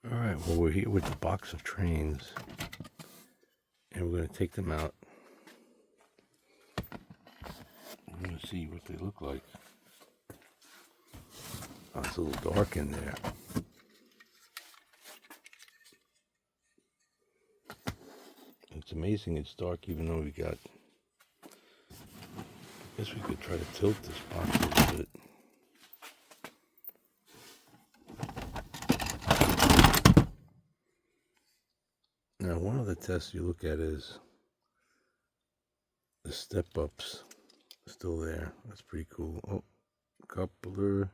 All right, well, we're here with the box of trains, and we're going to take them out. We're going to see what they look like. Oh, it's a little dark in there. It's amazing it's dark even though we got... I guess we could try to tilt this box a little bit. Now, one of the tests you look at is the step-ups still there. That's pretty cool. Oh, coupler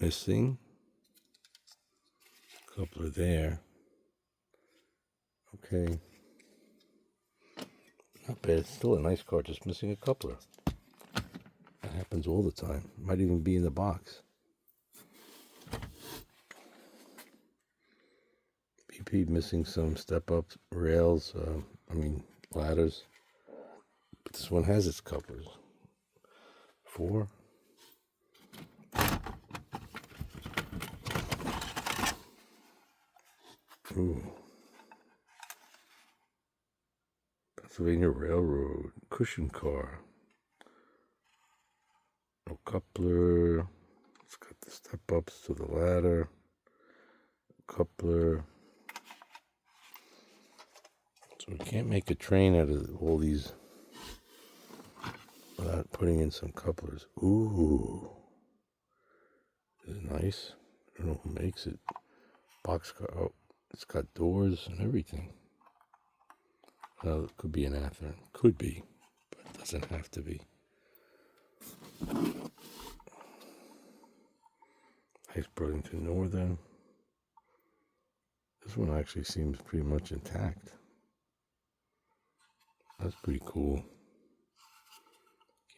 missing. Coupler there. Okay. Not bad. It's still a nice car, just missing a coupler. That happens all the time. Might even be in the box. BP missing some step-up rails, ladders. But this one has its couplers. 4. Ooh. Pennsylvania Railroad, cushion car. No coupler. It's got the step-ups to the ladder. Coupler. So we can't make a train out of all these without putting in some couplers. Ooh. This is nice. I don't know who makes it. Boxcar. Oh, it's got doors and everything. Well, it could be an Athearn. Could be, but it doesn't have to be. Nice Burlington Northern. This one actually seems pretty much intact. That's pretty cool.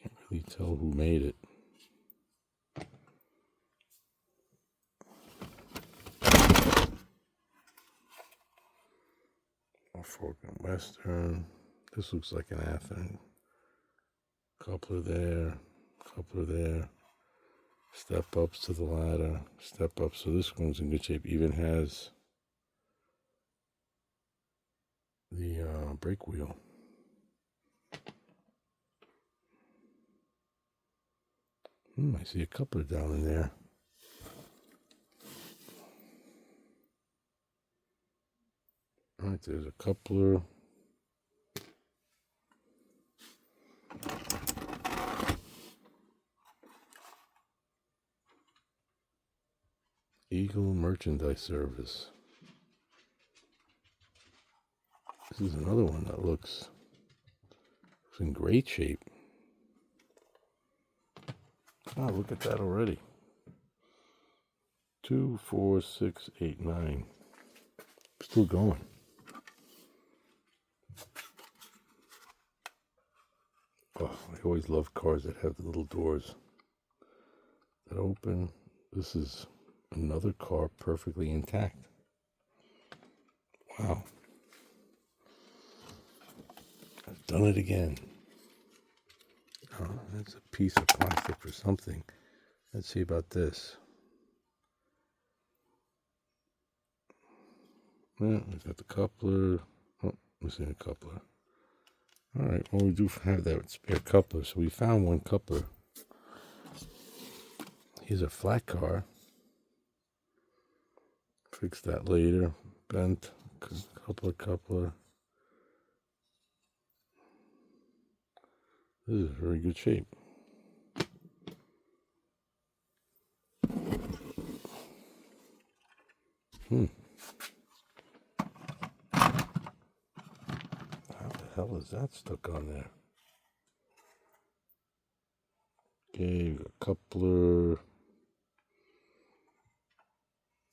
Can't really tell who made it. Norfolk and Western. This looks like an Athearn. Coupler there. Coupler there. Step ups to the ladder. Step up. So this one's in good shape. Even has the brake wheel. I see a coupler down in there. All right, there's a coupler. Eagle Merchandise Service. This is another one that looks in great shape. Oh, look at that already. 2, 4, 6, 8, 9. Still going. Oh, I always love cars that have the little doors that open. This is another car perfectly intact. Wow. I've done it again. Oh, that's a piece of plastic for something. Let's see about this. Well, we've got the coupler. Oh, missing a coupler. All right, well, we do have that spare coupler, so we found one coupler. Here's a flat car. Fix that later. Bent, coupler. This is very good shape. How the hell is that stuck on there? Okay, a coupler.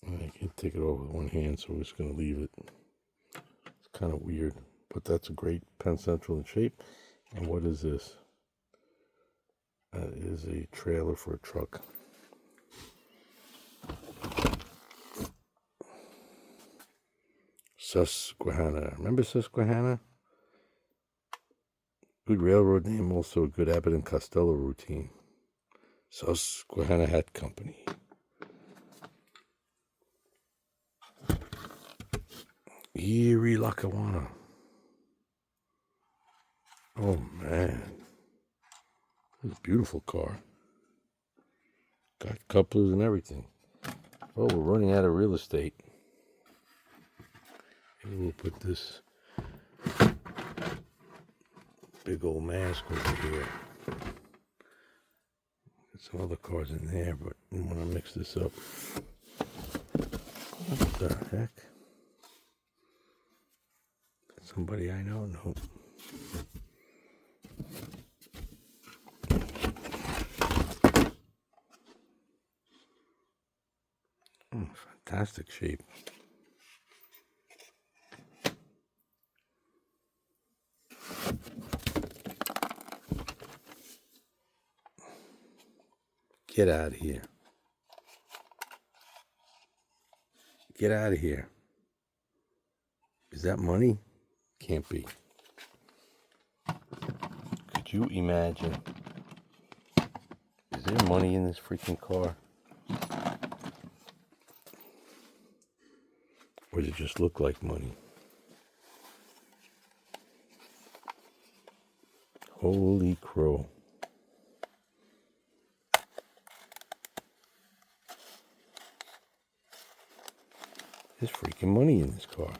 I can't take it off with one hand, so we're just going to leave it. It's kind of weird, but that's a great Penn Central in shape. And what is this? That is a trailer for a truck. Susquehanna. Remember Susquehanna? Good railroad name, also a good Abbott and Costello routine. Susquehanna Hat Company. Erie Lackawanna. Oh man, it's a beautiful car. Got couplers and everything. Oh, we're running out of real estate. Maybe we'll put this big old mask over here. Got some other cars in there, but I want to mix this up. What the heck? Somebody I know? No. Oh, fantastic shape. Get out of here. Get out of here. Is that money? Can't be. Could you imagine? Is there money in this freaking car? Or does it just look like money? Holy crow. There's freaking money in this car.